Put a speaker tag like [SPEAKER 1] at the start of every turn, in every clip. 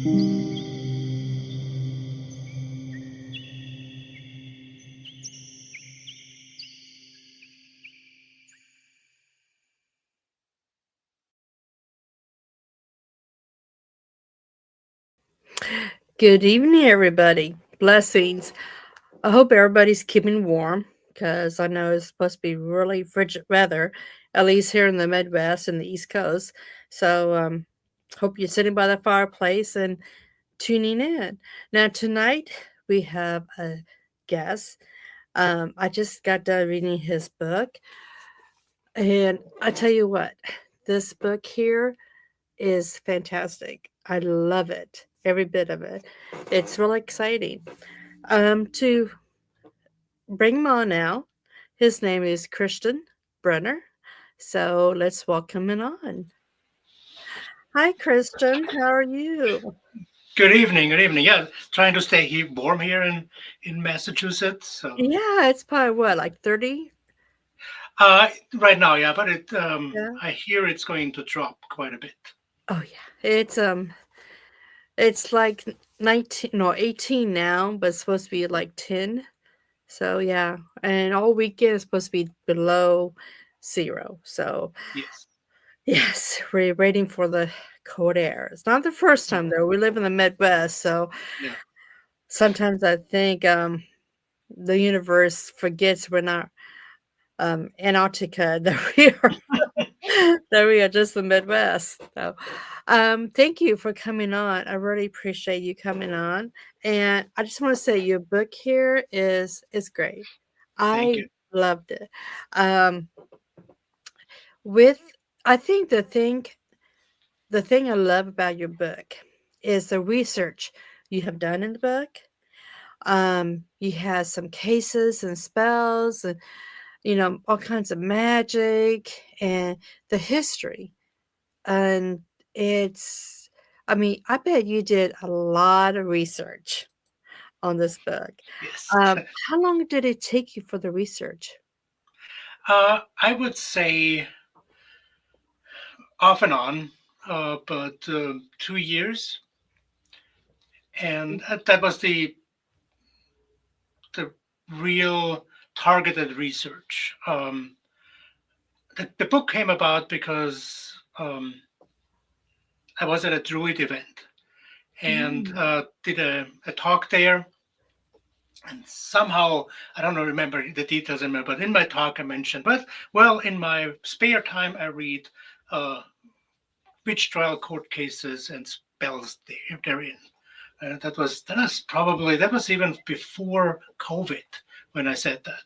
[SPEAKER 1] Good evening, everybody. Blessings. I hope everybody's keeping warm because I know it's supposed to be really frigid weather, at least here in the Midwest and the East Coast. So, hope you're sitting by the fireplace and tuning in. Now, tonight we have a guest. I just got done reading his book, and I tell you what, this book here is fantastic. I love it, every bit of it. It's really exciting. To bring him on now, his name is Christian Brunner. So let's welcome him on. Hi, Christian. How are you?
[SPEAKER 2] Good evening. Good evening. Yeah, trying to stay warm here in Massachusetts. So
[SPEAKER 1] Yeah, it's probably what, like 30?
[SPEAKER 2] right now, yeah, but it
[SPEAKER 1] Yeah.
[SPEAKER 2] I hear it's going to drop quite a bit.
[SPEAKER 1] Oh yeah. It's like 19, no, 18 now, but it's supposed to be like 10. So yeah. And all weekend is supposed to be below zero. So
[SPEAKER 2] Yes.
[SPEAKER 1] yes, we're waiting for the cold air. It's not the first time though. We live in the Midwest, so
[SPEAKER 2] Yeah.
[SPEAKER 1] sometimes I think the universe forgets we're not Antarctica, that we are that we are just the Midwest. So thank you for coming on. I really appreciate you coming on. And I just want to say your book here is great.
[SPEAKER 2] Thank
[SPEAKER 1] I
[SPEAKER 2] you.
[SPEAKER 1] loved it. Um with I think the thing I love about your book is the research you have done in the book. You have some cases and spells and all kinds of magic and the history. And it's I mean, I bet you did a lot of research on this book.
[SPEAKER 2] Yes.
[SPEAKER 1] How long did it take you for the research?
[SPEAKER 2] I would say off and on, but 2 years, and that was the real targeted research. The book came about because I was at a Druid event and
[SPEAKER 1] Mm.
[SPEAKER 2] did a talk there. And somehow, I don't know, remember the details, but in my talk I mentioned, but well, in my spare time, I read uh, witch trial court cases and spells therein. That was even before COVID when I said that.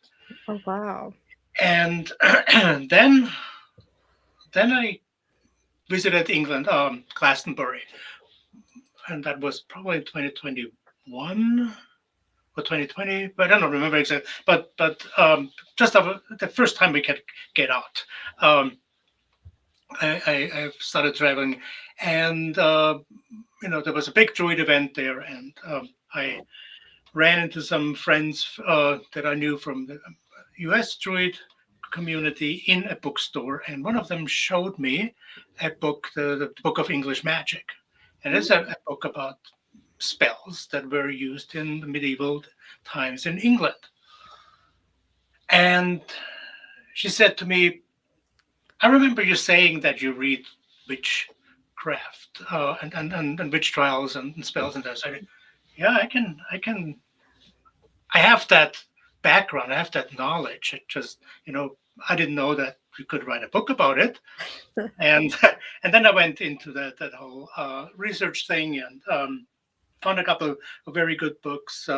[SPEAKER 1] Oh wow.
[SPEAKER 2] And then then I visited England, Glastonbury, and that was probably 2021 or 2020, but I don't remember exactly. But just the first time we could get out, um, I started traveling, and there was a big Druid event there, and I ran into some friends that I knew from the U.S. Druid community in a bookstore, and one of them showed me a book, the Book of English Magic, and it's a book about spells that were used in the medieval times in England. And she said to me, I remember you saying that you read witchcraft and witch trials and spells and that. So I said, yeah, I have that background, I have that knowledge. It just, I didn't know that we could write a book about it. And and then I went into that whole research thing and found a couple of very good books.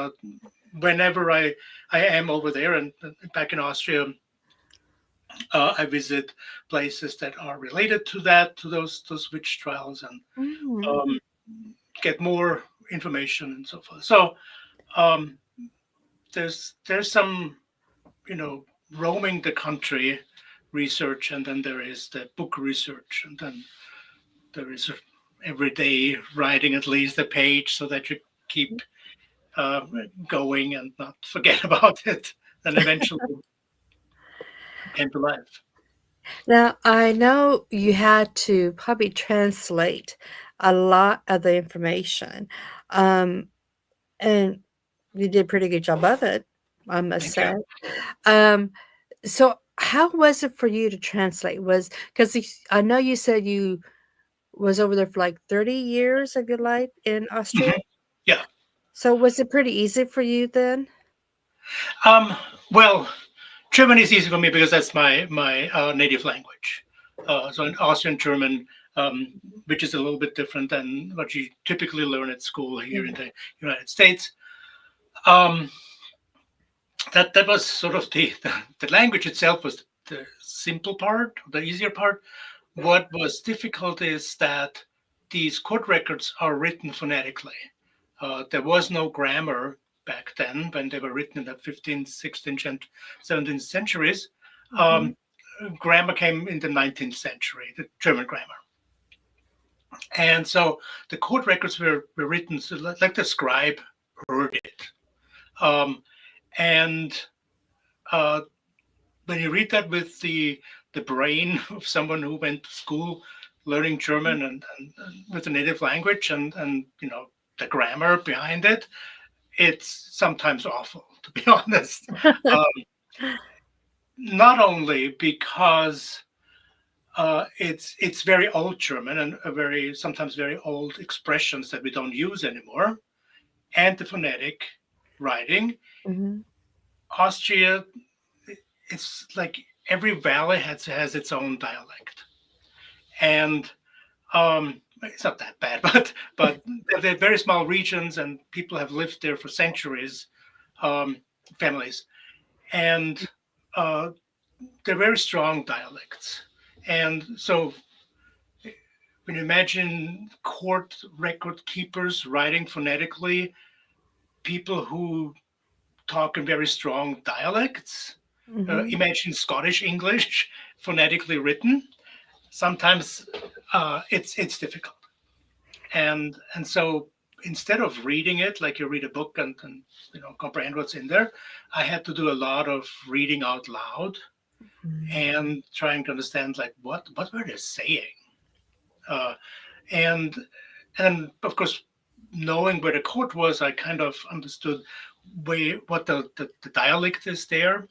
[SPEAKER 2] Whenever I am over there and back in Austria, I visit places that are related to those witch trials and
[SPEAKER 1] Mm.
[SPEAKER 2] um, get more information and so forth. So um, there's some roaming the country research, and then there is the book research, and then there is every day writing at least a page so that you keep uh, going and not forget about it, and eventually came to life.
[SPEAKER 1] Now, I know you had to probably translate a lot of the information. Um, and you did a pretty good job of it, I must
[SPEAKER 2] Thank you.
[SPEAKER 1] say. Um, so how was it for you to translate? Was because I know you said you was over there for like 30 years of your life in Austria.
[SPEAKER 2] Mhm. Yeah.
[SPEAKER 1] So was it pretty easy for you then?
[SPEAKER 2] Um, well, German is easy for me because that's my native language. So an Austrian German, um, which is a little bit different than what you typically learn at school here in
[SPEAKER 1] Mhm.
[SPEAKER 2] the United States. Um, that was sort of the language itself was the simple part, the easier part. What was difficult is that these court records are written phonetically. There was no grammar back then when they were written in the 15th, 16th, and 17th centuries.
[SPEAKER 1] Mhm.
[SPEAKER 2] Um, Grammar came in the 19th century, the German grammar. And so the court records were written so like the scribe heard it. Um, and uh, when you read that with the brain of someone who went to school learning German and with the native language and the grammar behind it, it's sometimes awful to be honest. Um, Not only because it's very old German and a very sometimes very old expressions that we don't use anymore, and the phonetic writing.
[SPEAKER 1] Mhm.
[SPEAKER 2] Austria, it's like every valley has its own dialect, and it's not that bad, but they're very small regions, and people have lived there for centuries, um, families, and uh, they're very strong dialects. And so, when you imagine court record keepers writing phonetically, people who talk in very strong dialects,
[SPEAKER 1] Mhm.
[SPEAKER 2] imagine Scottish English phonetically written. Sometimes it's difficult. And so instead of reading it like you read a book and comprehend what's in there, I had to do a lot of reading out loud
[SPEAKER 1] Mhm.
[SPEAKER 2] and trying to understand like what were they saying, uh, and and of course knowing where the court was, I kind of understood what the dialect is there,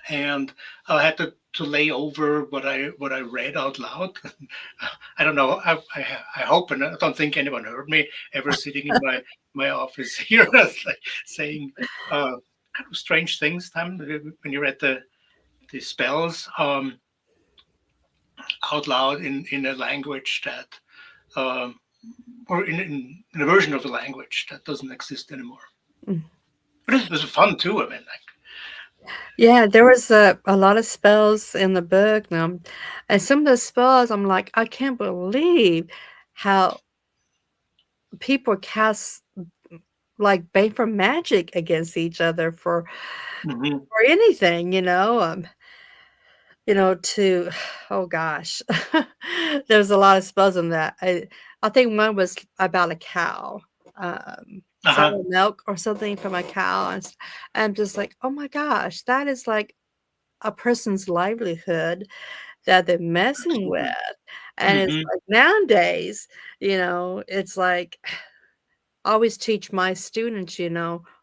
[SPEAKER 2] and I had to lay over what I read out loud. I don't know. I hope and I don't think anyone heard me ever sitting in my office here, like saying kind of strange things. Time when you read the spells out loud in a language that um, or in a version of a language that doesn't exist anymore.
[SPEAKER 1] Mm.
[SPEAKER 2] But it was fun too. I mean, like
[SPEAKER 1] Yeah, there was a lot of spells in the book, and some of the spells, I'm like, I can't believe how people cast like bait for magic against each other
[SPEAKER 2] mhm,
[SPEAKER 1] for anything, to oh gosh. There's a lot of spells in that. I think one was about a cow,
[SPEAKER 2] uh-huh,
[SPEAKER 1] sour milk or something from a cow, and I'm just like, "Oh my gosh, that is like a person's livelihood that they're messing with."
[SPEAKER 2] absolutely.
[SPEAKER 1] And it's
[SPEAKER 2] Hmm.
[SPEAKER 1] like nowadays, it's like I always teach my students,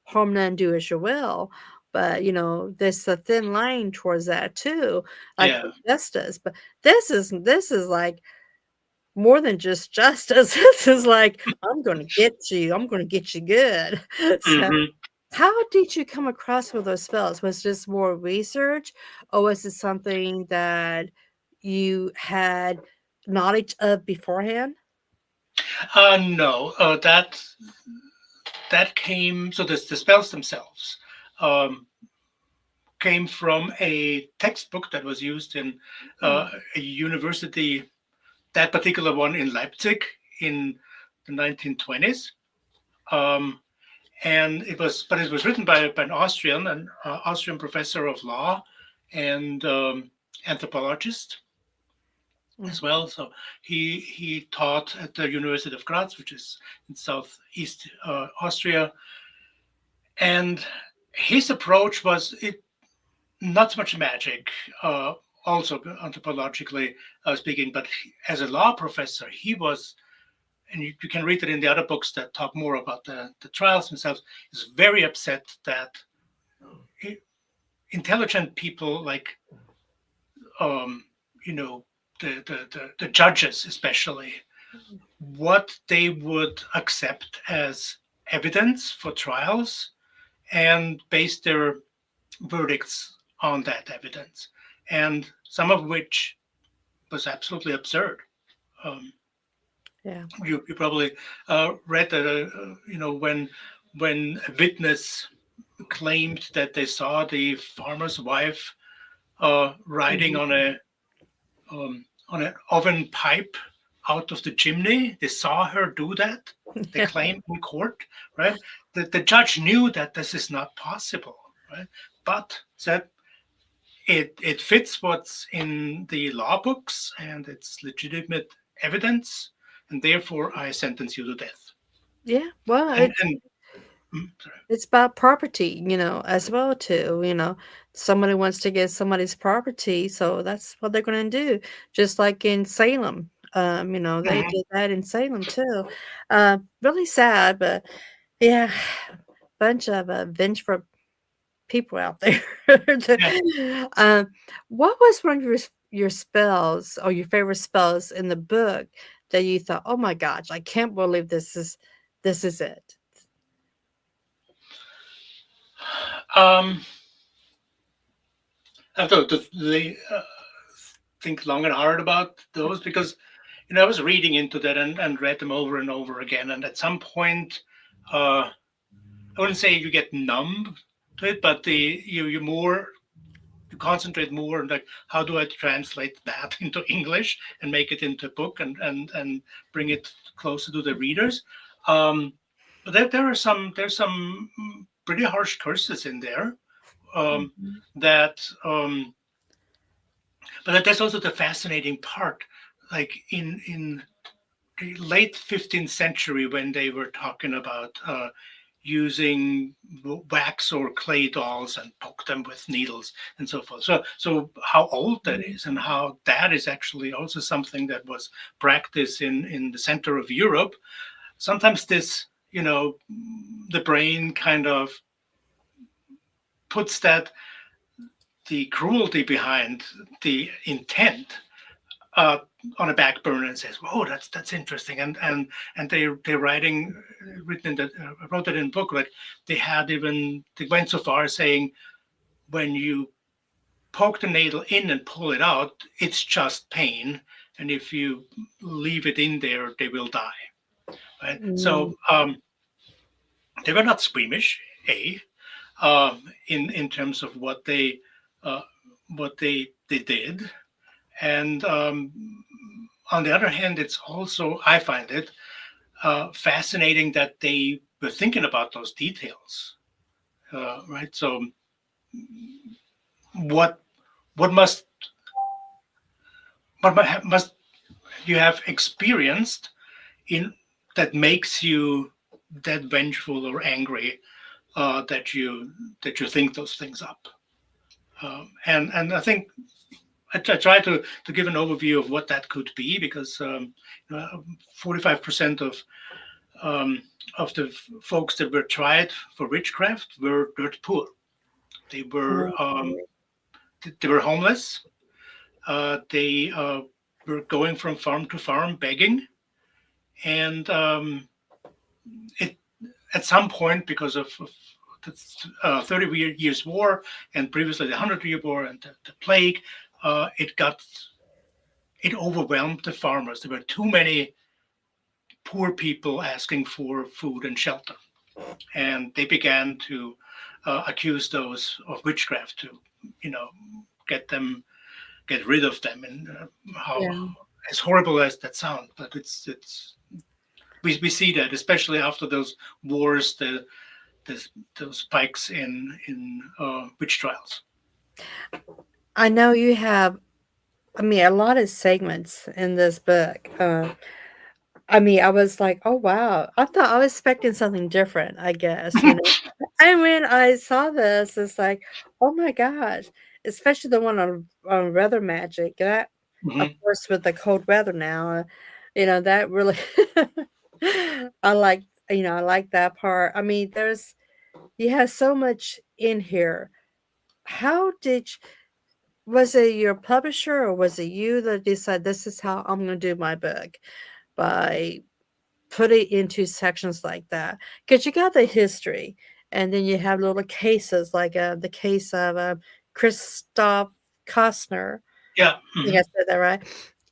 [SPEAKER 1] harm none, do as you will. But there's a thin line towards that too, like for
[SPEAKER 2] Yeah.
[SPEAKER 1] justice. But this is like more than just justice. This is like I'm going to get you. I'm going to get you good. So,
[SPEAKER 2] Hmm.
[SPEAKER 1] how did you come across with those spells? Was this more research, or was it something that you had knowledge of beforehand?
[SPEAKER 2] No, that came. So the spells themselves um, came from a textbook that was used in
[SPEAKER 1] Mm,
[SPEAKER 2] a university. That particular one in Leipzig in the 1920s. Um, and it was written by an Austrian professor of law and anthropologist
[SPEAKER 1] mm,
[SPEAKER 2] as well. So he taught at the University of Graz, which is in southeast Austria, and his approach was not so much magic, also anthropologically speaking, but as a law professor, he was and you can read it in the other books that talk more about the trials themselves, is very upset that intelligent people like, um, you know, the judges especially, what they would accept as evidence for trials and base their verdicts on that evidence, and some of which was absolutely absurd. Um,
[SPEAKER 1] Yeah.
[SPEAKER 2] you probably read that, when a witness claimed that they saw the farmer's wife riding
[SPEAKER 1] Mhm.
[SPEAKER 2] on an oven pipe out of the chimney. They saw her do that. They claimed in court, right? The judge knew that this is not possible, right? But said it fits what's in the law books and it's legitimate evidence, and therefore I sentence you to death.
[SPEAKER 1] Yeah. Well,
[SPEAKER 2] And sorry.
[SPEAKER 1] it's about property, as well too. Somebody wants to get somebody's property, so that's what they're going to do. Just like in Salem, they
[SPEAKER 2] Mhm.
[SPEAKER 1] did that in Salem too. Really sad, but yeah, bunch of vengeful people out there.
[SPEAKER 2] Yeah.
[SPEAKER 1] um, what was one of your spells or your favorite spells in the book that you thought, oh my gosh, I can't believe this is it?
[SPEAKER 2] Um, I have think long and hard about those because I was reading into that and read them over and over again, and at some point, I wouldn't say you get numb to it, but you concentrate more on like how do I translate that into English and make it into a book and bring it closer to the readers. Um, but there's some pretty harsh curses in there, um,
[SPEAKER 1] Mhm.
[SPEAKER 2] that but that's also the fascinating part. Like in the late 15th century, when they were talking about using wax or clay dolls and poke them with needles and so forth. So how old that is, and how that is actually also something that was practiced in the center of Europe. Sometimes this, the brain kind of puts that the cruelty behind the intent uh, on a back burner and says, "Whoa, that's interesting." And they're written in that wrote it in a book. Like they went so far as saying, when you poke the needle in and pull it out, it's just pain, and if you leave it in there, they will die. Right.
[SPEAKER 1] Mm,
[SPEAKER 2] So they were not squeamish, in terms of uh, what they did, and on the other hand, it's also, I find it fascinating that they were thinking about those details, right? So what what must must you have experienced in that makes you that vengeful or angry, that you think those things up? And I think I try to give an overview of what that could be, because 45% um, of the folks that were tried for witchcraft were dirt poor. They were
[SPEAKER 1] okay.
[SPEAKER 2] they were homeless. They were going from farm to farm begging, and it at some point, because of the 30 Years' War and previously the 100-Year War and the plague, it overwhelmed the farmers. There were too many poor people asking for food and shelter, and they began to accuse those of witchcraft to, you know, get rid of them. And how,
[SPEAKER 1] Yeah.
[SPEAKER 2] as horrible as that sounds, but it's we see that especially after those wars, the those spikes in witch trials.
[SPEAKER 1] I know you have, I mean, a lot of segments in this book. I mean, I was like, oh wow. I thought I was expecting something different, I guess. And when I saw this, it's like, oh my gosh. Especially the one on weather magic. That, of
[SPEAKER 2] Mhm.
[SPEAKER 1] course, with the cold weather now, that really I like, I like that part. I mean, you have so much in here. How did was it your publisher or was it you that decided this is how I'm going to do my book by put it into sections like that? Because you got the history, and then you have little cases like the case of Christoph Kostner.
[SPEAKER 2] Yeah.
[SPEAKER 1] I think I said that right.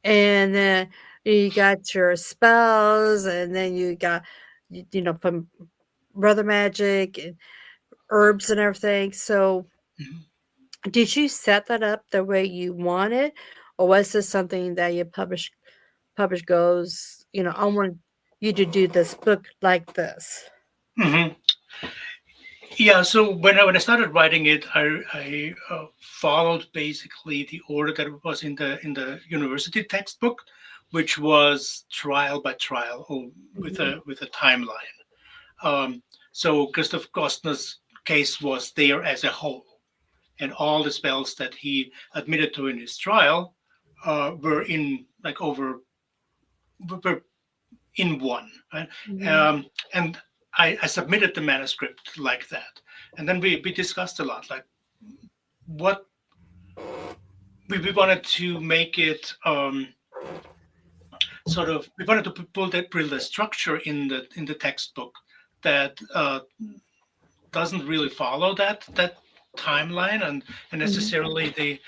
[SPEAKER 1] And then you got your spells, and then you got from brother magic and herbs and everything. So
[SPEAKER 2] Mhm.
[SPEAKER 1] did you set that up the way you wanted, or was this something that your publish goes, I want you to do this book like this?
[SPEAKER 2] Mhm. Yeah, so when I started writing it, I followed basically the order that was in the university textbook, which was trial by trial, or with
[SPEAKER 1] Mhm,
[SPEAKER 2] a timeline. So Gustav Kostner's case was there as a whole, and all the spells that he admitted to in his trial were in like over were in one, right?
[SPEAKER 1] mhm,
[SPEAKER 2] And I submitted the manuscript like that, and then we discussed a lot, like what we wanted to make it sort of we wanted to build a structure in the textbook that doesn't really follow that timeline and
[SPEAKER 1] mhm,
[SPEAKER 2] necessarily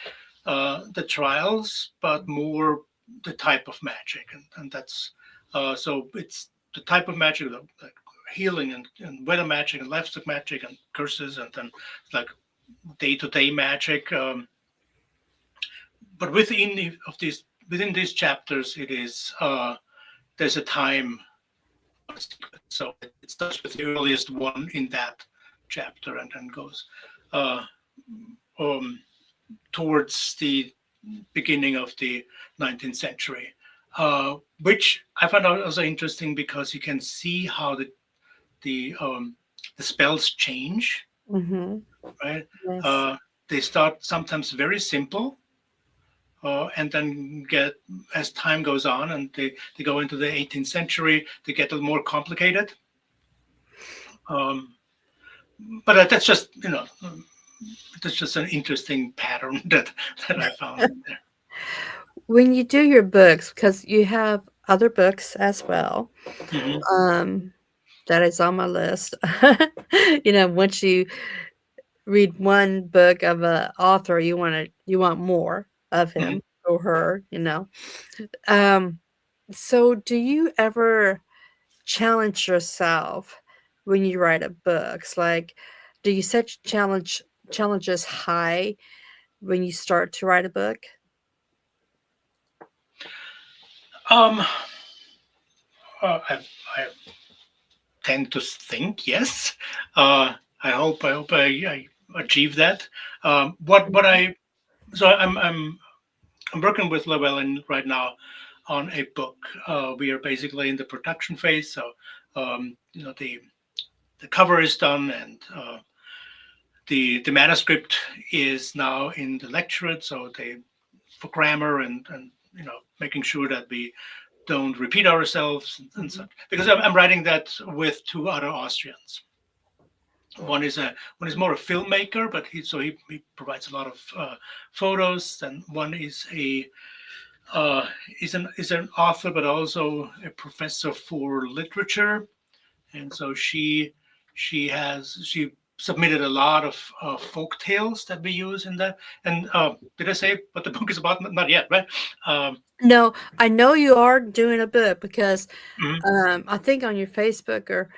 [SPEAKER 2] the trials, but more the type of magic, and that's so it's the type of magic like healing and weather magic and livestock magic and curses and then like day-to-day magic. But within these chapters, it is there's a time sequence. So it starts with the earliest one in that chapter and then goes uh, um, towards the beginning of the 19th century, which I found out also interesting because you can see how the the spells change,
[SPEAKER 1] mhm.
[SPEAKER 2] right?
[SPEAKER 1] Yes.
[SPEAKER 2] Uh, they start sometimes very simple, and then get as time goes on, and they go into the 18th century, they get a little more complicated. Um, but that's just that's just an interesting pattern that I found in there.
[SPEAKER 1] When you do your books, because you have other books as well,
[SPEAKER 2] Hmm.
[SPEAKER 1] um, that is on my list. Once you read one book of a author, you want more of
[SPEAKER 2] Hmm.
[SPEAKER 1] him or her. Um, so do you ever challenge yourself when you write a books? Like, do you set challenges high when you start to write a book?
[SPEAKER 2] Um, I tend to think yes. I hope I achieve that. What I so I'm working with Llewellyn right now on a book. We are basically in the production phase, so the cover is done and the manuscript is now in the lecturate, so they for grammar and making sure that we don't repeat ourselves and
[SPEAKER 1] Mhm.
[SPEAKER 2] such. Because I'm writing that with two other Austrians. One is more a filmmaker, but he provides a lot of photos. And one is a is an author, but also a professor for literature. And so she submitted a lot of folk tales that we use in that. And did I say what the book is about? Not yet, right? Um,
[SPEAKER 1] No, I know you are doing a book because
[SPEAKER 2] mhm,
[SPEAKER 1] I think on your Facebook or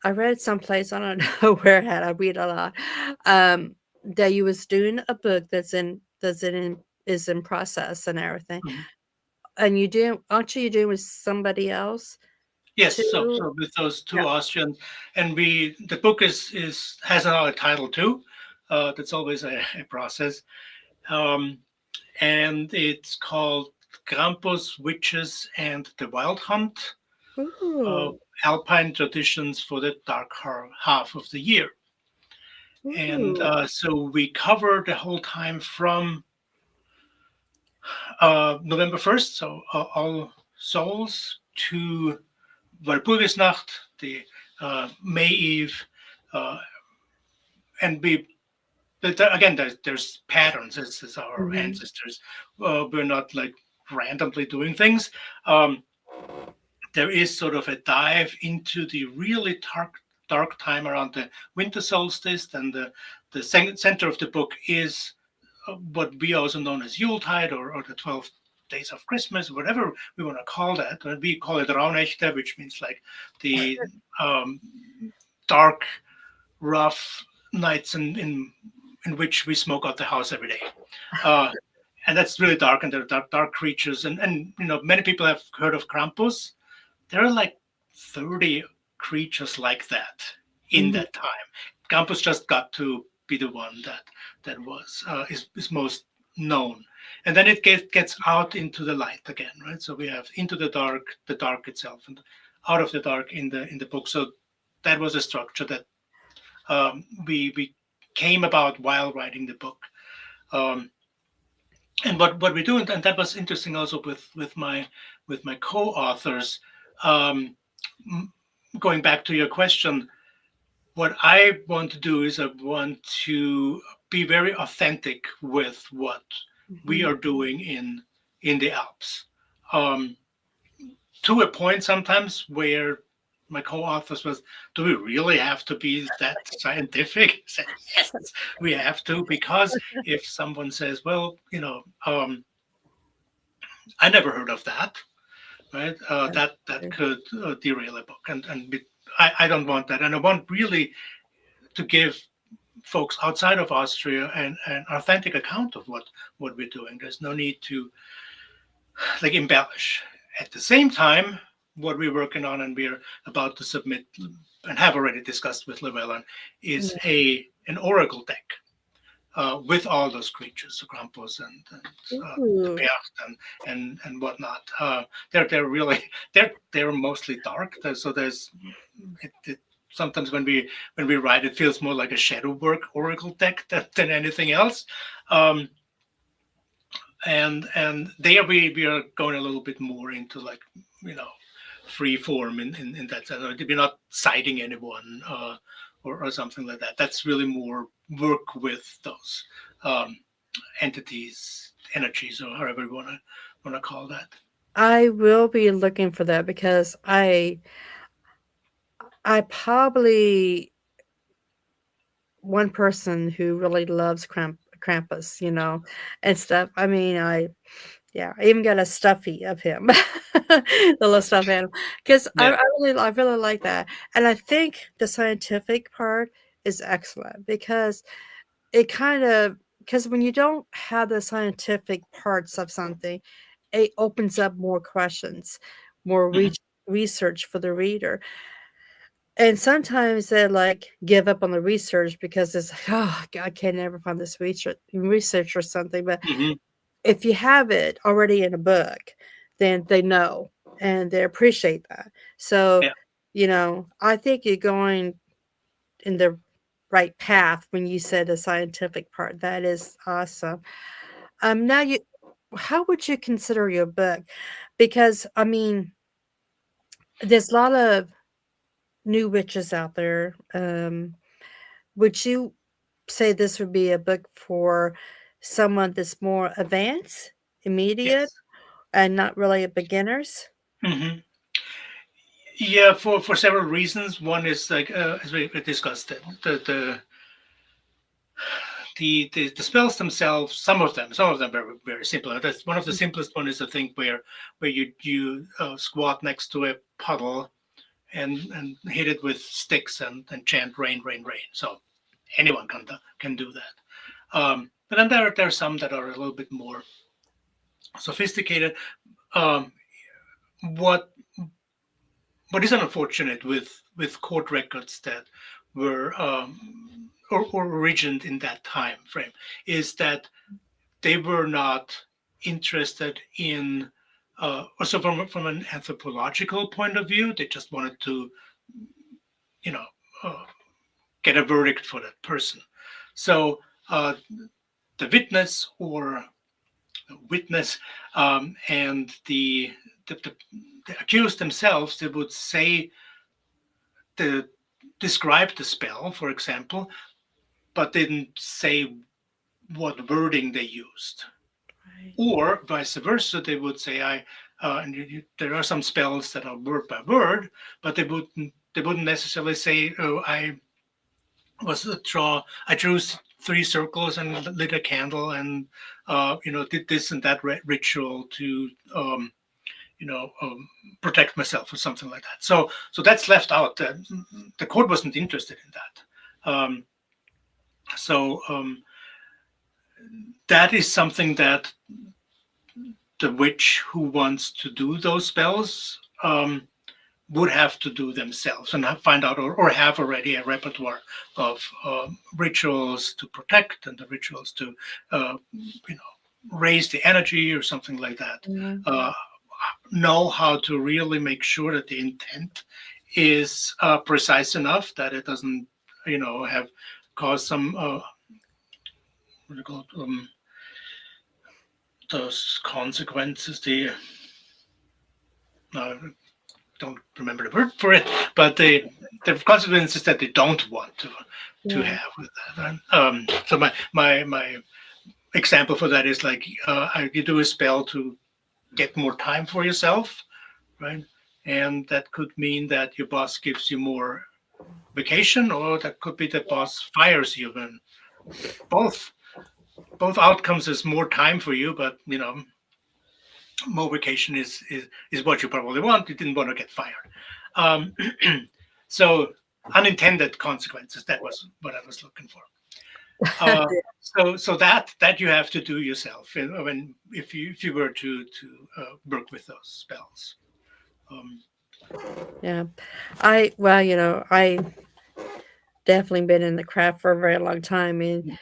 [SPEAKER 1] I read someplace, I don't know where at, I read a lot, that you was doing a book is in process and everything.
[SPEAKER 2] mhm.
[SPEAKER 1] And aren't you doing with somebody else
[SPEAKER 2] Yes, so
[SPEAKER 1] too?
[SPEAKER 2] so with those
[SPEAKER 1] Yeah.
[SPEAKER 2] two Austrians, and the book is has another title too. That's always a process, um, and it's called Krampus, Witches, and the Wild Hunt: uh,
[SPEAKER 1] Ooh,
[SPEAKER 2] Alpine Traditions for the Dark Half of the Year. And
[SPEAKER 1] ooh.
[SPEAKER 2] so we cover the whole time from November 1st, so All Souls, to Walpurgisnacht, the May Eve, uh, and we. But again, there's patterns. This is our
[SPEAKER 1] Mhm.
[SPEAKER 2] ancestors. We're not like randomly doing things. Um, there is sort of a dive into the really dark time around the winter solstice, and the center of the book is what we also known as Yuletide, or the 12 days of Christmas, whatever we want to call that. We call it Rauhnächte, which means like the um, dark, rough nights in which we smoke out the house every day. Uh, and that's really dark, and there are dark creatures. And many people have heard of Krampus. There are like 30 creatures like that in
[SPEAKER 1] Mhm.
[SPEAKER 2] that time. Krampus just got to be the one that was is most known, and then it gets out into the light again, right? So we have into the dark itself, and out of the dark in the book. So that was a structure that we came about while writing the book. Um, and what we do, and that was interesting also with my co-authors. Um, Going back to your question, what I want to do is I want to be very authentic with what we
[SPEAKER 1] Mhm.
[SPEAKER 2] are doing in the Alps. Um, to a point sometimes where my co-authors was, do we really have to be that scientific? I said, yes, we have to, because if someone says, well, I never heard of that, right?
[SPEAKER 1] That's
[SPEAKER 2] That
[SPEAKER 1] true.
[SPEAKER 2] could derail a book, I don't want that, and I want really to give folks outside of Austria an authentic account of what we're doing. There's no need to like embellish. At the same time, what we're working on and we're about to submit and have already discussed with Llewellyn is
[SPEAKER 1] Yeah.
[SPEAKER 2] an oracle deck with all those creatures, the Krampus and the
[SPEAKER 1] Ooh.
[SPEAKER 2] Becht and whatnot. They're really they're mostly dark. So there's it sometimes when we write, it feels more like a shadow work oracle deck than anything else. Um, and there we are going a little bit more into like you know free form in that sense. We're not citing anyone or something like that. That's really more work with those um, entities, energies, or however you want to call that.
[SPEAKER 1] I will be looking for that because I probably one person who really loves Krampus, and stuff. I mean, yeah, I even got a stuffy of him, the little stuffed animal, because
[SPEAKER 2] Yeah.
[SPEAKER 1] I really like that, and I think the scientific part is excellent because it kind of because when you don't have the scientific parts of something, it opens up more questions, more
[SPEAKER 2] Mhm.
[SPEAKER 1] research for the reader. And sometimes they like give up on the research because it's like, oh, I can never find this research or something. But
[SPEAKER 2] Mhm.
[SPEAKER 1] if you have it already in a book, then they know and they appreciate that. So,
[SPEAKER 2] Yeah.
[SPEAKER 1] I think you're going in the right path when you said the scientific part. That is awesome. Now how would you consider your book? Because I mean, there's a lot of new witches out there. Would you say this would be a book for someone that's more advanced, immediate,
[SPEAKER 2] Yes.
[SPEAKER 1] and not really a beginners?
[SPEAKER 2] Hmm. Yeah. For several reasons. One is like as we discussed it, the spells themselves, some of them very very simple. That's one of the simplest one is the thing where you squat next to a puddle and hit it with sticks and chant rain rain rain. So anyone can do that. But then there are some that are a little bit more sophisticated. Um, what what is unfortunate with court records that were or originated in that time frame is that they were not interested in also from an anthropological point of view. They just wanted to you know uh, get a verdict for that person. So the witness and the the accused themselves, they would say the describe the spell, for example, but didn't say what wording they used.
[SPEAKER 1] Right.
[SPEAKER 2] Or vice versa, they would say, there are some spells that are word by word, but they wouldn't necessarily say, oh, I drew three circles and lit a candle and did this and that ritual to protect myself or something like that. So that's left out. The court wasn't interested in that. So that is something that the witch who wants to do those spells would have to do themselves and find out or have already a repertoire of rituals to protect and the rituals to raise the energy or something like that.
[SPEAKER 1] Yeah.
[SPEAKER 2] Know how to really make sure that the intent is precise enough that it doesn't have caused some what do you call it, those consequences, I don't remember the word for it, but the consequences that they don't want to
[SPEAKER 1] Yeah.
[SPEAKER 2] have with that. So my example for that is like you do a spell to get more time for yourself, right? And that could mean that your boss gives you more vacation, or that could be the boss fires you. And both outcomes is more time for you, but more vacation is what you probably want. You didn't want to get fired. Um, so unintended consequences. That was what I was looking for. So that you have to do yourself when if you were to work with those spells. Um,
[SPEAKER 1] Yeah. I definitely been in the craft for a very long time, and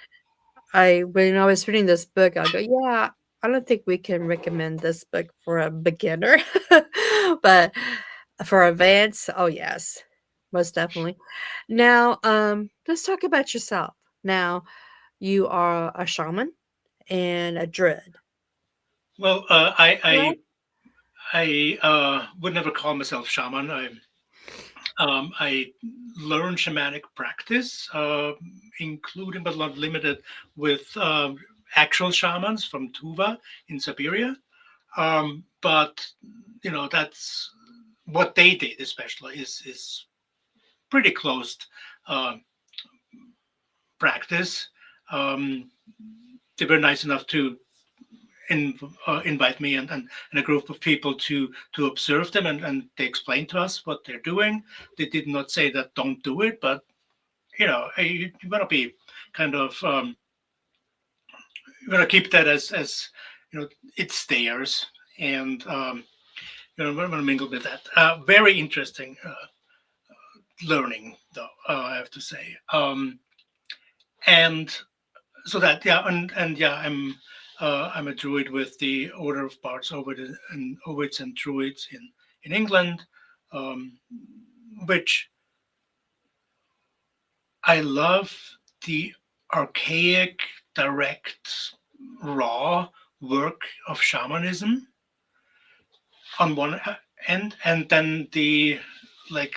[SPEAKER 1] when I was reading this book, I go, yeah, I don't think we can recommend this book for a beginner, but for advanced, oh yes, most definitely. Now, let's talk about yourself. Now, you are a shaman and a druid,
[SPEAKER 2] well,
[SPEAKER 1] correct?
[SPEAKER 2] I would never call myself shaman. I learned shamanic practice, including but not limited with actual shamans from Tuva in Siberia. But that's what they did, especially is pretty closed uh, practice. Um, they were nice enough to invite me and a group of people to observe them, and they explained to us what they're doing. They did not say that don't do it, but you want to be kind of you want to keep that as it's theirs, and we want to mingle with that. Very interesting learning, though, I have to say. And so that yeah, and yeah, I'm a druid with the Order of Bards, Ovids and Druids in England, um, which I love the archaic, direct, raw work of shamanism on one end, and then the like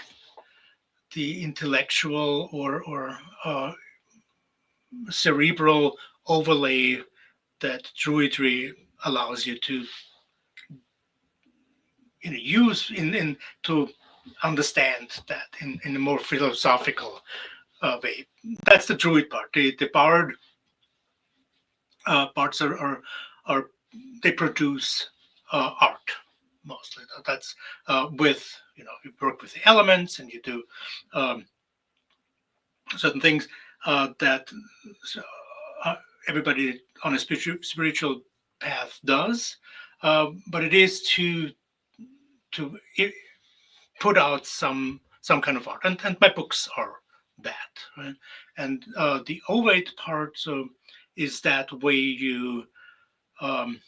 [SPEAKER 2] the intellectual or cerebral overlay that druidry allows you to use in to understand that in a more philosophical way. That's the druid part. The bard parts are they produce art mostly. That's with you work with the elements and you do um, certain things that uh, everybody on a spiritual path does. But it is to put out some kind of art, and my books are that, right? And the ovate part is that way you um,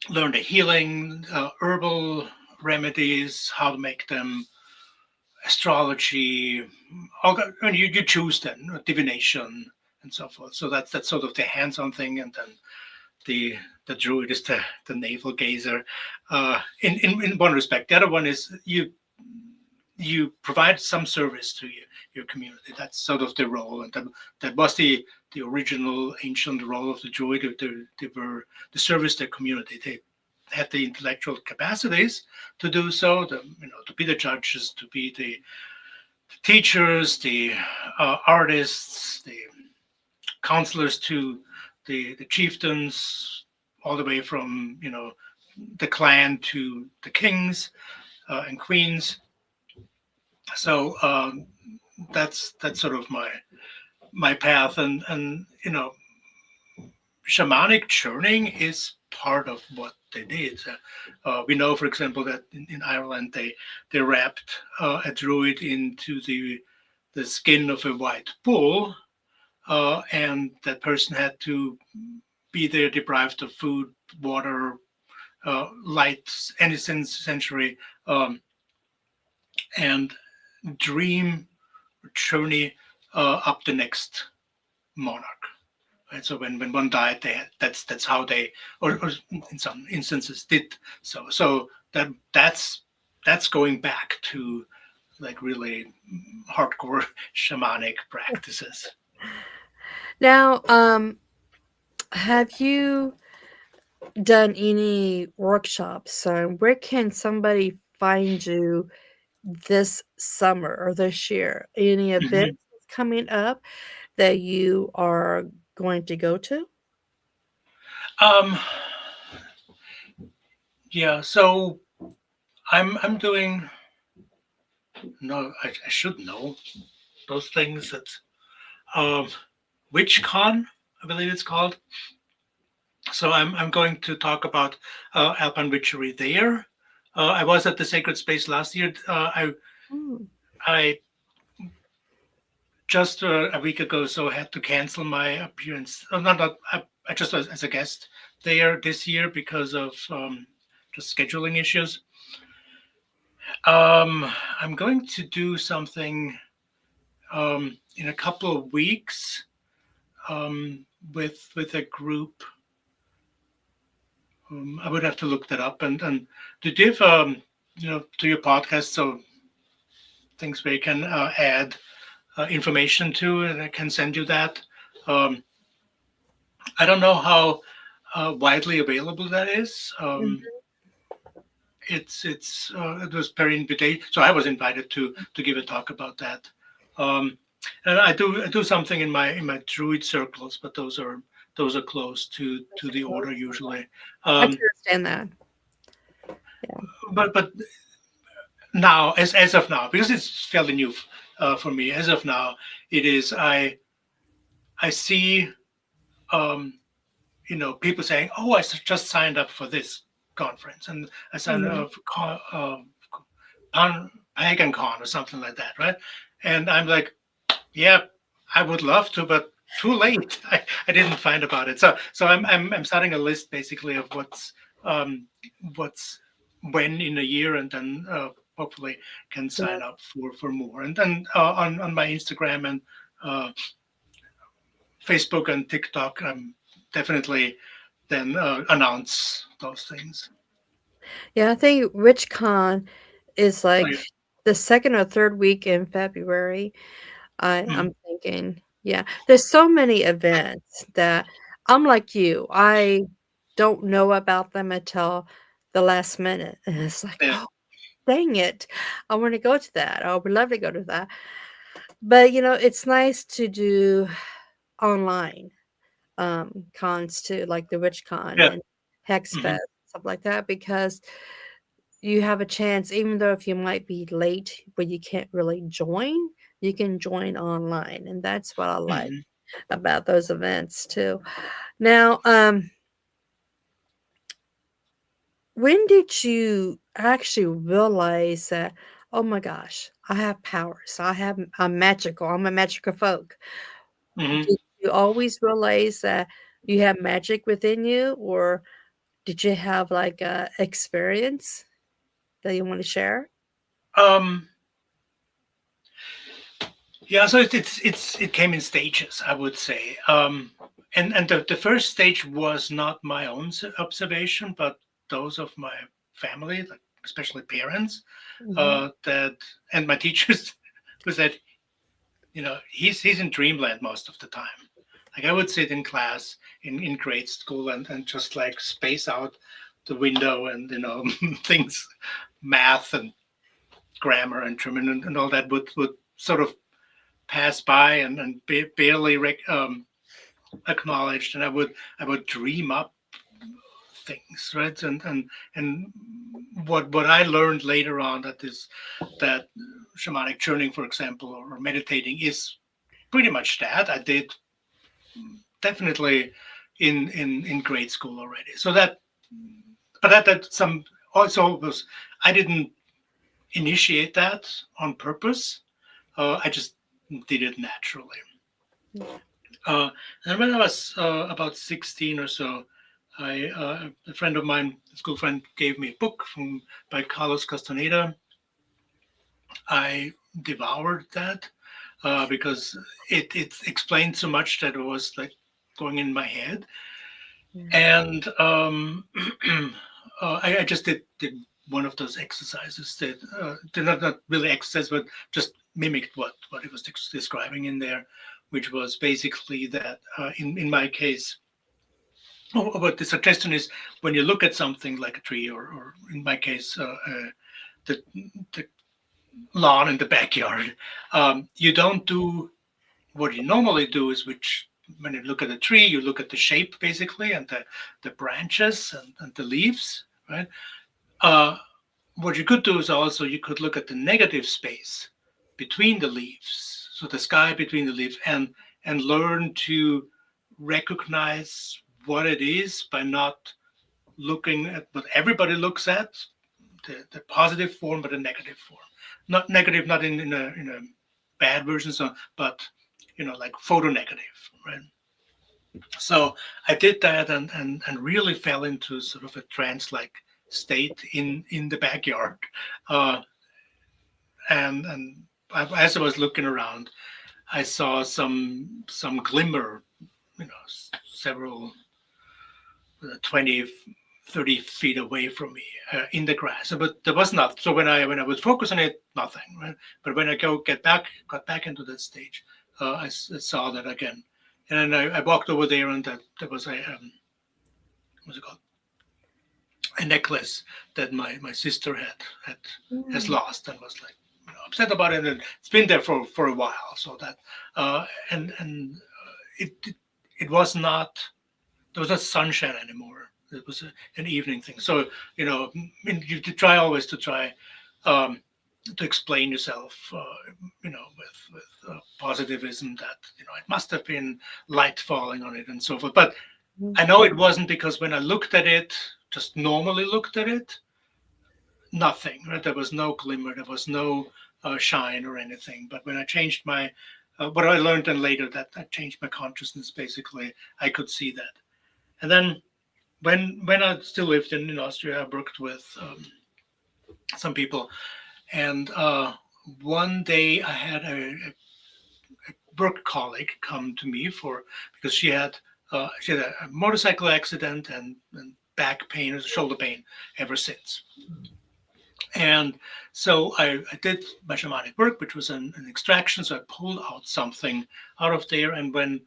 [SPEAKER 2] learn the healing, herbal remedies, how to make them, astrology, and you choose then divination and so forth. So that's sort of the hands-on thing, and then the the druid is the navel gazer. In one respect, the other one is you provide some service to your community. That's sort of the role, and that was the original ancient role of the druid. They were to service their community. They had the intellectual capacities to do so. To be the judges, to be the teachers, the artists, the counselors to the chieftains, all the way from the clan to the kings and queens. So that's sort of my path, and shamanic churning is part of what they did. We know, for example, that in Ireland they wrapped a druid into the skin of a white bull, and that person had to be there deprived of food, water, light, any sensory, and dream journey up the next monarch. Right? So when one died, that's how they, or in some instances did so. So that's going back to like really hardcore shamanic practices.
[SPEAKER 1] Now, have you done any workshops? So where can somebody find you this summer or this year? Any
[SPEAKER 2] Mhm.
[SPEAKER 1] events coming up that you are going to go to?
[SPEAKER 2] Um, yeah, so I'm doing no, I should know those things. That um, WitchCon, I believe it's called. So I'm going to talk about Alpine witchery there. I was at the Sacred Space last year.
[SPEAKER 1] Mm,
[SPEAKER 2] I just a week ago so had to cancel my appearance. Not I just was as a guest there this year because of just scheduling issues. I'm going to do something in a couple of weeks with a group. I would have to look that up and to give to your podcast so things where you can add information to, and I can send you that. Um, I don't know how widely available that is.
[SPEAKER 1] mhm.
[SPEAKER 2] It was per invitation, so I was invited to give a talk about that. Um, and I do something in my druid circles, but those are close to the order usually.
[SPEAKER 1] I can
[SPEAKER 2] Um,
[SPEAKER 1] understand that. Yeah.
[SPEAKER 2] but now, as of now, because it's fairly new for me, as of now, it is I see um, people saying, "Oh, just signed up for this conference, and I signed
[SPEAKER 1] Mhm.
[SPEAKER 2] up for Pagan Con or something like that, right?" And I'm like, "Yeah, I would love to, but too late. I didn't find about it." So I'm starting a list basically of um, what's when in a year, and then hopefully can
[SPEAKER 1] Yeah.
[SPEAKER 2] sign up for more. And then on my Instagram and uh, Facebook and TikTok, I'm definitely then announce those things.
[SPEAKER 1] Yeah, I think RichCon is
[SPEAKER 2] Oh yeah.
[SPEAKER 1] like the second or third week in February.
[SPEAKER 2] Mhm.
[SPEAKER 1] I'm thinking, yeah, there's so many events that I'm like you. I don't know about them until the last minute, and it's like,
[SPEAKER 2] Yeah.
[SPEAKER 1] oh, dang it, I want to go to that. I would love to go to that, but it's nice to do online cons too, like the WitchCon
[SPEAKER 2] Yeah.
[SPEAKER 1] and Hex
[SPEAKER 2] Hmm.
[SPEAKER 1] Fest, stuff like that, because you have a chance, even though if you might be late, but you can't really join, you can join online, and that's what I like
[SPEAKER 2] Hmm.
[SPEAKER 1] about those events too. Now, when did you actually realize that, oh my gosh, I have powers. I'm magical. I'm a magical folk.
[SPEAKER 2] Hmm.
[SPEAKER 1] Did you always realize that you have magic within you, or did you have like a experience that you want to share?
[SPEAKER 2] Um, yeah. So it came in stages, I would say. and the first stage was not my own observation, but those of my family, like especially parents,
[SPEAKER 1] Mhm.
[SPEAKER 2] that and my teachers, who said, he's in dreamland most of the time. Like I would sit in class in grade school and just like space out the window and things, math and grammar and German and all that would sort of pass by and barely acknowledged, and I would dream up things, right? And what I learned later on that shamanic journeying, for example, or meditating is pretty much that. I did definitely in grade school already. So that, but that some also was, I didn't initiate that on purpose. I just did it naturally.
[SPEAKER 1] Yeah.
[SPEAKER 2] Uh, and when I was about 16 or so, a friend of mine, a school friend, gave me a book by Carlos Castaneda. I devoured that because it explained so much that it was like going in my head.
[SPEAKER 1] Yeah.
[SPEAKER 2] And I just did one of those exercises that did not really exercise, but just mimicked what it was describing in there, which was basically that in my case, what the suggestion is when you look at something like a tree, or in my case, the, the lawn in the backyard, you don't do what you normally do is which when you look at a tree, you look at the shape basically and the branches and the leaves, right? Uh, what you could do is also you could look at the negative space between the leaves, so the sky between the leaves, and learn to recognize what it is by not looking at what everybody looks at, the positive form, but the negative form. Not negative, not in a bad version, so but like photo negative, right? So I did that and really fell into sort of a trance-like state in the backyard, uh, and as I was looking around, I saw some glimmer, several 20, 30 feet away from me in the grass. But there was not. So when I would focus on it, nothing. Right? But when I got back into that stage, I saw that again. And then I walked over there, and there was a what's it called? A necklace that my sister had has
[SPEAKER 1] Mm.
[SPEAKER 2] lost, and was like upset about it. And it's been there for a while. So that and it was not, there was not sunshine anymore. It was an evening thing. So you try always to try um, to explain yourself, with positivism that it must have been light falling on it and so forth. But I know it wasn't, because when I looked at it, just normally looked at it, nothing. Right? There was no glimmer. There was no shine or anything. But when I changed my what I learned then later, that I changed my consciousness. Basically, I could see that. And then when I still lived in Austria, I worked with some people, and one day I had a work colleague come to me because she had a motorcycle accident and back pain or shoulder pain ever since. And so I did my shamanic work, which was an extraction. So I pulled out something out of there, and when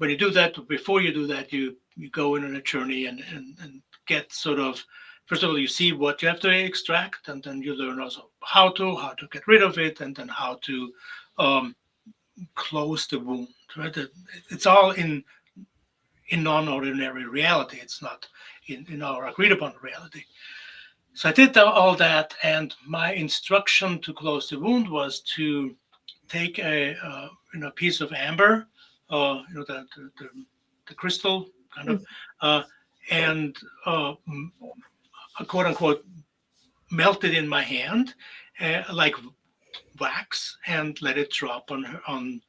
[SPEAKER 2] you do that, before you do that, you go in on a journey and get sort of, first of all, you see what you have to extract, and then you learn also how to get rid of it, and then how to um, close the wound. Right? It's all in non-ordinary reality. It's not in our agreed upon reality. So I did all that, and my instruction to close the wound was to take a piece of amber, the crystal kind of,
[SPEAKER 1] Mm.
[SPEAKER 2] uh, and quote unquote melt it in my hand, like wax, and let it drop on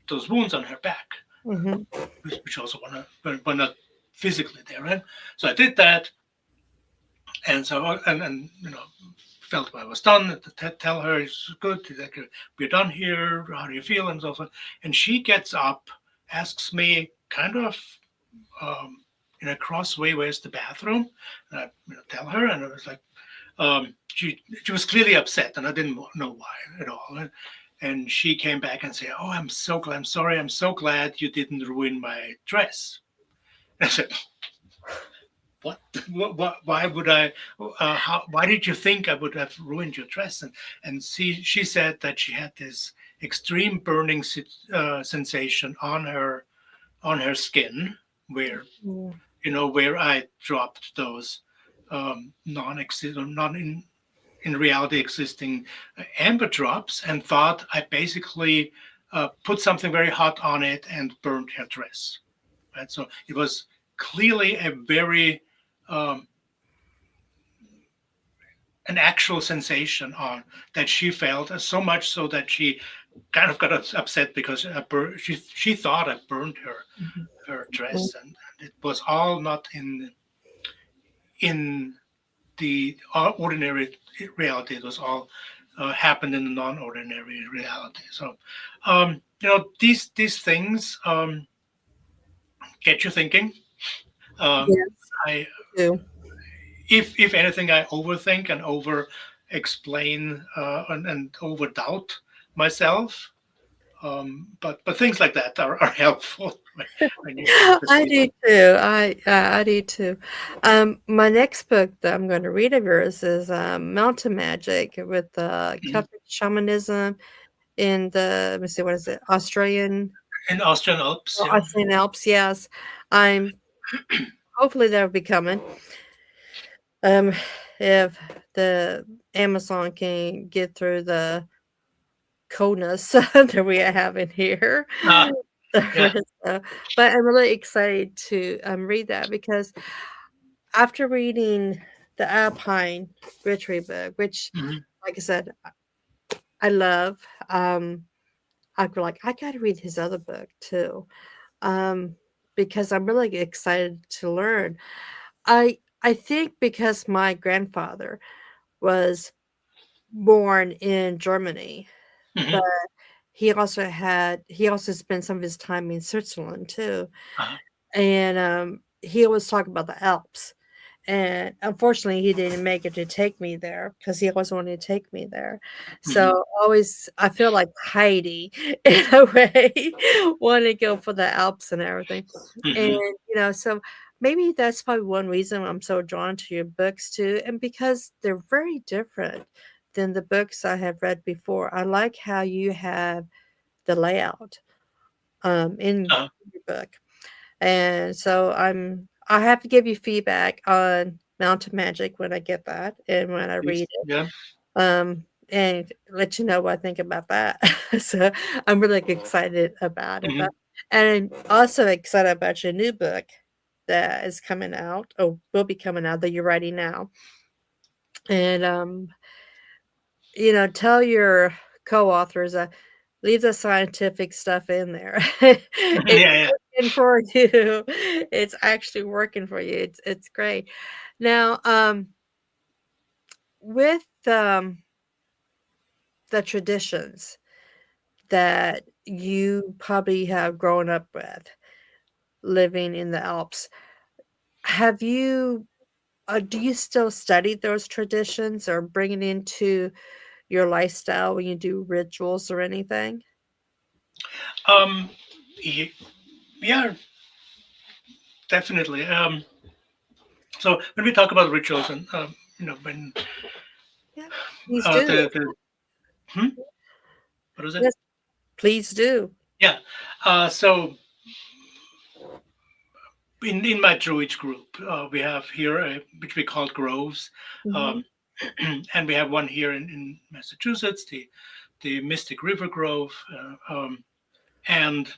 [SPEAKER 2] those wounds on her back,
[SPEAKER 1] Mhm.
[SPEAKER 2] which also were not physically there, right? So I did that, and so and felt when I was done. Tell her it's good. We're done here. How do you feel? And so forth. And she gets up, asks me kind of in a crossway, where's the bathroom? And I tell her, and I was like, she was clearly upset, and I didn't know why at all. And she came back and said, "Oh, I'm so glad. I'm sorry. I'm so glad you didn't ruin my dress." And I said, "What? Why would I? Why did you think I would have ruined your dress?" And she said that she had this extreme burning sensation on her skin, where
[SPEAKER 1] Mm.
[SPEAKER 2] where I dropped those non in reality existing amber drops, and thought I basically put something very hot on it and burned her dress. Right, so it was clearly a very um, an actual sensation on that she felt, so much so that she kind of got upset because she thought I burned her dress, and it was all not in the ordinary reality. It was all happened in the non-ordinary reality. So, these things get you thinking. Um,
[SPEAKER 1] Yes,
[SPEAKER 2] I,
[SPEAKER 1] too.
[SPEAKER 2] if anything, I overthink and over explain and over doubt myself. But things like that are helpful when you have to
[SPEAKER 1] I
[SPEAKER 2] say.
[SPEAKER 1] do too. I do too. My next book that I'm going to read of yours is Mountain Magic with
[SPEAKER 2] Mhm.
[SPEAKER 1] Celtic shamanism in the, let me see, what is it? Australian,
[SPEAKER 2] In Austrian Alps,
[SPEAKER 1] well,
[SPEAKER 2] yeah.
[SPEAKER 1] Australian Alps. Yes, I'm. Hopefully that'll be coming. Um, if the Amazon can get through the coldness that we have in here.
[SPEAKER 2] Ah, yeah.
[SPEAKER 1] So, but I'm really excited to read that because after reading the Alpine retreat book, which,
[SPEAKER 2] Mhm.
[SPEAKER 1] like I said, I love, I feel like I got to read his other book too, um, because I'm really excited to learn. I think because my grandfather was born in Germany, but
[SPEAKER 2] Mhm.
[SPEAKER 1] he also spent some of his time in Switzerland too,
[SPEAKER 2] Uh-huh.
[SPEAKER 1] and he always talked about the Alps. And unfortunately, he didn't make it to take me there because he always wanted to take me there.
[SPEAKER 2] Mhm.
[SPEAKER 1] So always, I feel like Heidi in a way, want to go for the Alps and everything. And
[SPEAKER 2] Mhm.
[SPEAKER 1] so maybe that's probably one reason I'm so drawn to your books too, and because they're very different than the books I have read before. I like how you have the layout in
[SPEAKER 2] Uh-huh.
[SPEAKER 1] your book. And so I have to give you feedback on Mountain Magic when I get that and when I read
[SPEAKER 2] Please.
[SPEAKER 1] it.
[SPEAKER 2] Yeah.
[SPEAKER 1] And let you know what I think about that. So I'm really excited about it.
[SPEAKER 2] Mhm.
[SPEAKER 1] And I'm also excited about your new book that is coming out or will be coming out that you're writing now. And tell your co-authors leave the scientific stuff in there. It's
[SPEAKER 2] Yeah, yeah.
[SPEAKER 1] working for you. It's actually working for you. It's great. Now, with the traditions that you probably have grown up with living in the Alps, have you do you still study those traditions or bring it into your lifestyle when you do rituals or anything?
[SPEAKER 2] Um, y- yeah, definitely. So when we talk about rituals, and when
[SPEAKER 1] Yeah, please do.
[SPEAKER 2] the hmm? What was it?
[SPEAKER 1] Yes, please do.
[SPEAKER 2] Yeah. So in my Druid group, we have here which we call groves,
[SPEAKER 1] Mhm.
[SPEAKER 2] um, and we have one here in Massachusetts, the Mystic River Grove, and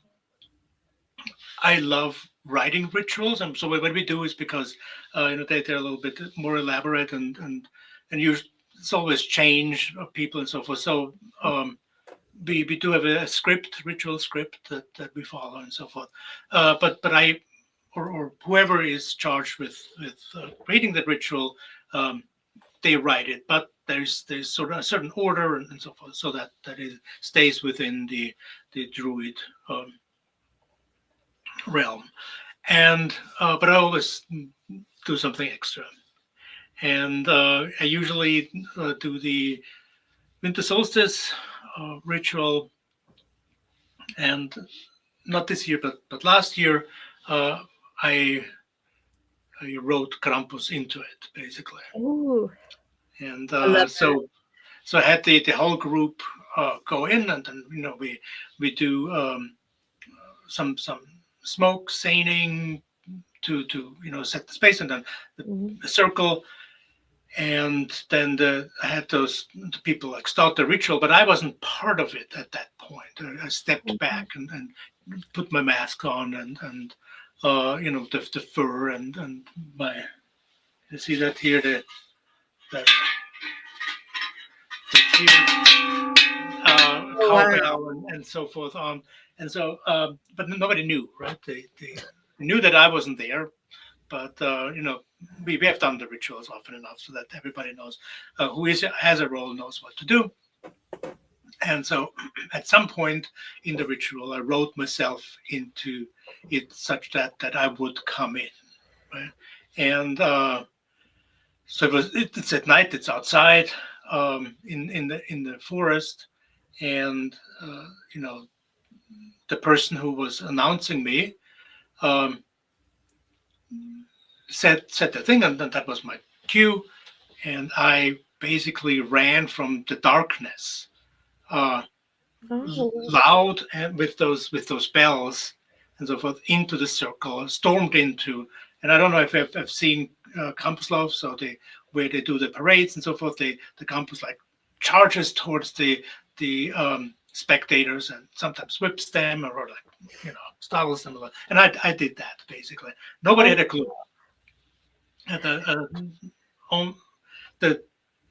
[SPEAKER 2] I love writing rituals, and so what we do is because they're a little bit more elaborate, and you it's always change of people and so forth. So we do have a script, ritual script that we follow and so forth. But I or whoever is charged with creating that ritual, um, they write it, but there's sort of a certain order and so forth, so that it stays within the Druid um, realm. And but I always do something extra. And I usually do the winter solstice ritual, and not this year, but last year, uh, I I wrote Krampus into it basically,
[SPEAKER 1] Ooh,
[SPEAKER 2] and
[SPEAKER 1] I love that.
[SPEAKER 2] so I had the whole group go in, and then we do some smoke seining to set the space, and then
[SPEAKER 1] Mhm,
[SPEAKER 2] the circle, and then I had the people like start the ritual, but I wasn't part of it at that point. I stepped back
[SPEAKER 1] mhm.
[SPEAKER 2] and put my mask on, and the fur, and my, you see that here, that here,
[SPEAKER 1] Oh, wow.
[SPEAKER 2] cowbell, and so forth on, and so but nobody knew, right? They knew that I wasn't there, but we have done the rituals often enough so that everybody knows who has a role, knows what to do. And so at some point in the ritual, I wrote myself into it such that I would come in, right? And so it's at night, it's outside, in the forest, and you know the person who was announcing me um, said the thing, and that was my cue, and I basically ran from the darkness, uh,
[SPEAKER 1] Oh,
[SPEAKER 2] loud, and with those bells and so forth, into the circle, stormed into. And I don't know if I've seen campus love, so they where they do the parades and so forth. The campus like charges towards the spectators, and sometimes whips them, or like startles them. And I did that basically. Nobody
[SPEAKER 1] oh,
[SPEAKER 2] had a clue. On the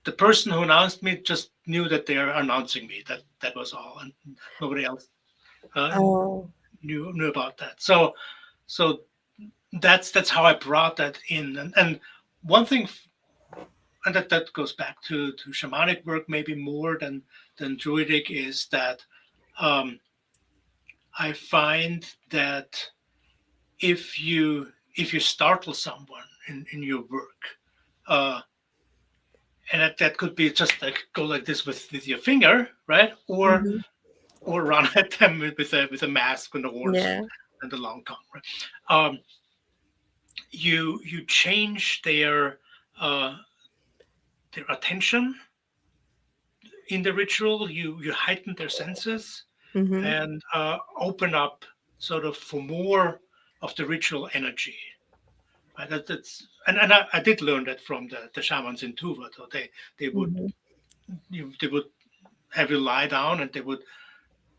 [SPEAKER 2] the person who announced me just knew that they are announcing me. That was all, and nobody else uh,
[SPEAKER 1] oh.
[SPEAKER 2] knew about that. So that's how I brought that in. And one thing, and that goes back to shamanic work maybe more than druidic, is that um, I find that if you startle someone in your work, uh, and that could be just like go like this with your finger, right?
[SPEAKER 1] Mhm.
[SPEAKER 2] Or run at them with a mask and the horns
[SPEAKER 1] Yeah.
[SPEAKER 2] and the long tongue, right? You change uh, their attention in the ritual. You heighten their senses,
[SPEAKER 1] Mhm.
[SPEAKER 2] and open up sort of for more of the ritual energy. Right? And I did learn that from the shamans in Tuva. So they would
[SPEAKER 1] Mhm.
[SPEAKER 2] they would have you lie down, and they would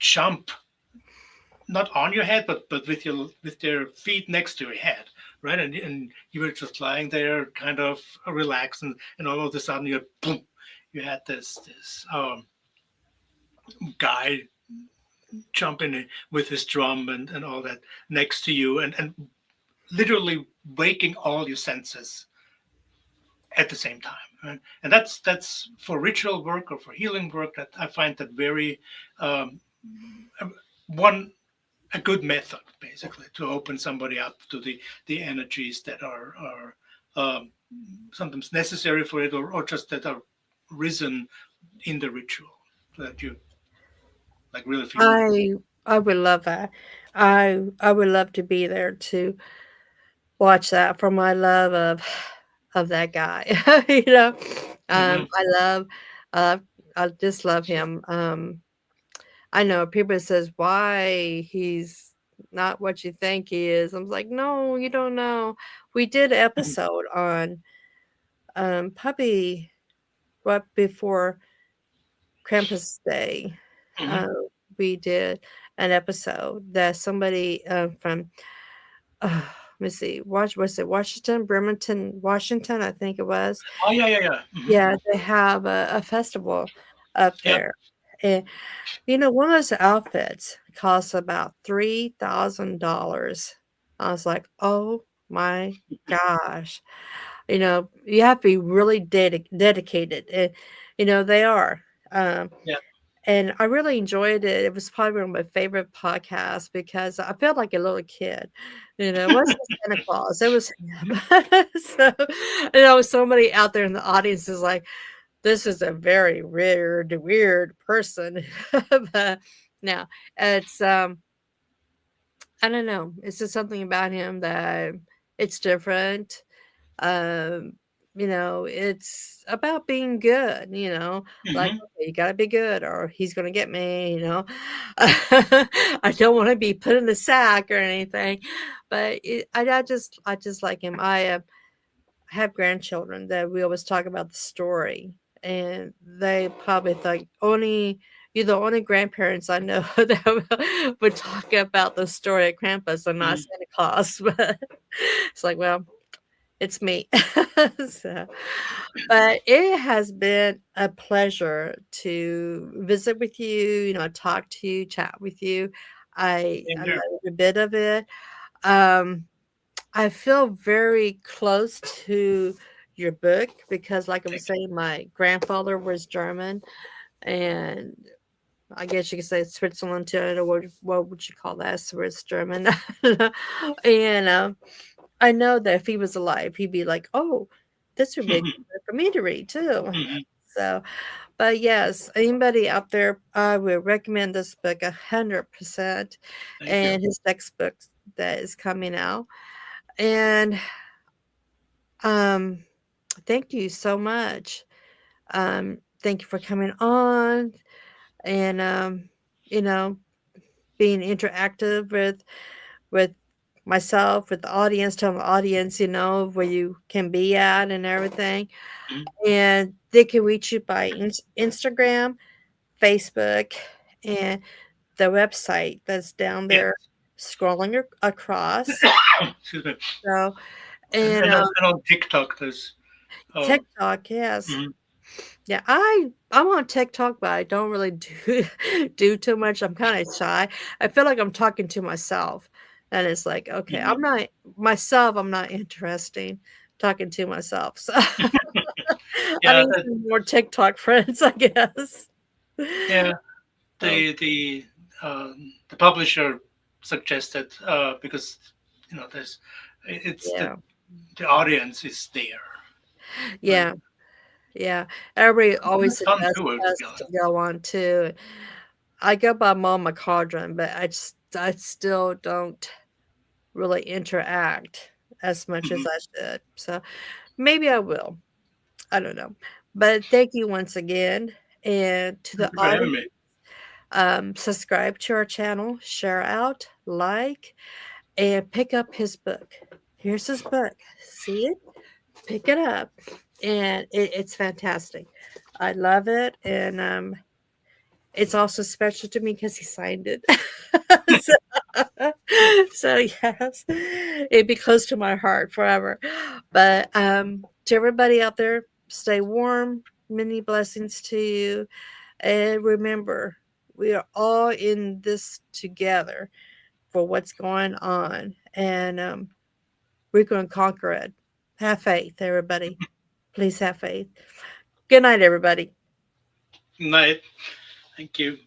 [SPEAKER 2] jump not on your head, but with their feet next to your head, right? And you were just lying there, kind of relaxed, and all of a sudden you boom, you had this guy jumping with his drum and all that next to you, and literally waking all your senses at the same time. Right? And that's for ritual work or for healing work, that I find that very um, one a good method basically to open somebody up to the energies that are um, sometimes necessary for it, or just that are risen in the ritual, so that you like really feel it.
[SPEAKER 1] I I would love that. I would love to be there to watch that for my love of that guy. You know,
[SPEAKER 2] Hmm.
[SPEAKER 1] I love, uh, I just love him. I know people says why he's not what you think he is. I'm like, no, you don't know. We did an episode on puppy right before Krampus Day.
[SPEAKER 2] Hmm.
[SPEAKER 1] Uh, we did an episode that somebody from let me see, was it Washington, Bremerton, Washington? I think it was.
[SPEAKER 2] Oh, yeah, yeah, yeah.
[SPEAKER 1] Yeah, they have a festival up
[SPEAKER 2] Yep.
[SPEAKER 1] there. And one of those outfits costs about $3,000. I was like, oh my gosh. You have to be really dedicated. And, they are. Um,
[SPEAKER 2] Yeah.
[SPEAKER 1] And I really enjoyed it. It was probably one of my favorite podcasts because I felt like a little kid. It wasn't Santa Claus, it was him. So, somebody out there in the audience is like, this is a very weird person. But no, it's I don't know. It's just something about him that it's different. Um, it's about being good. Like,
[SPEAKER 2] Hmm.
[SPEAKER 1] okay, you gotta be good or he's gonna get me. I don't want to be put in the sack or anything, but I just like him. I have grandchildren that we always talk about the story, and they probably think you're the only grandparents I know that would talk about the story of Krampus and not
[SPEAKER 2] Hmm.
[SPEAKER 1] Santa Claus. But it's like, well, it's me. So, but it has been a pleasure to visit with you, talk to you, chat with you. I
[SPEAKER 2] Same
[SPEAKER 1] love
[SPEAKER 2] here.
[SPEAKER 1] every bit of it. Um, I feel very close to your book because, like I was
[SPEAKER 2] Thank you.
[SPEAKER 1] saying, my grandfather was German, and I guess you could say Switzerland too. I don't know what would you call that? Swiss German, and I know that if he was alive, he'd be like, "Oh, this would be a good book for me to read too."
[SPEAKER 2] Hmm.
[SPEAKER 1] So, but yes, anybody out there, I would recommend this book 100%,
[SPEAKER 2] Thank you.
[SPEAKER 1] and his next book that is coming out. And um, thank you so much. Thank you for coming on and you know, being interactive with myself, with the audience, telling the audience, where you can be at and everything.
[SPEAKER 2] Mhm.
[SPEAKER 1] And they can reach you by Instagram, Facebook, and the website that's down
[SPEAKER 2] Yes.
[SPEAKER 1] there scrolling across.
[SPEAKER 2] Excuse me.
[SPEAKER 1] So,
[SPEAKER 2] And,
[SPEAKER 1] and
[SPEAKER 2] and, on, and on TikTok, there's
[SPEAKER 1] TikTok, yes.
[SPEAKER 2] mhm,
[SPEAKER 1] Yeah, I'm on TikTok, but I don't really do do too much. I'm kinda shy. I feel like I'm talking to myself, and it's like, okay,
[SPEAKER 2] mhm.
[SPEAKER 1] I'm not interesting talking to myself, so I
[SPEAKER 2] Yeah,
[SPEAKER 1] need some more TikTok friends, I guess.
[SPEAKER 2] yeah.
[SPEAKER 1] Oh,
[SPEAKER 2] The publisher suggested because there's it's
[SPEAKER 1] yeah.
[SPEAKER 2] the audience is there, but
[SPEAKER 1] Yeah, yeah. Everybody always
[SPEAKER 2] it's fun
[SPEAKER 1] suggests
[SPEAKER 2] too, to
[SPEAKER 1] us
[SPEAKER 2] be
[SPEAKER 1] to
[SPEAKER 2] honest.
[SPEAKER 1] go on too. I go by Mama Cauldron, but I still don't really interact as much as
[SPEAKER 2] Hmm.
[SPEAKER 1] I should. So maybe I will. I don't know. But thank you once again. And to
[SPEAKER 2] Thank
[SPEAKER 1] the
[SPEAKER 2] you for having
[SPEAKER 1] audience,
[SPEAKER 2] me.
[SPEAKER 1] subscribe to our channel, share out, like, and pick up his book. Here's his book. See it? Pick it up. And it's fantastic. I love it. And it's also special to me because he signed it. so, so, yes, it'd be close to my heart forever. But to everybody out there, stay warm. Many blessings to you. And remember, we are all in this together for what's going on. And we're going to conquer it. Have faith, everybody. Please have faith. Good night, everybody.
[SPEAKER 2] Night. Thank you.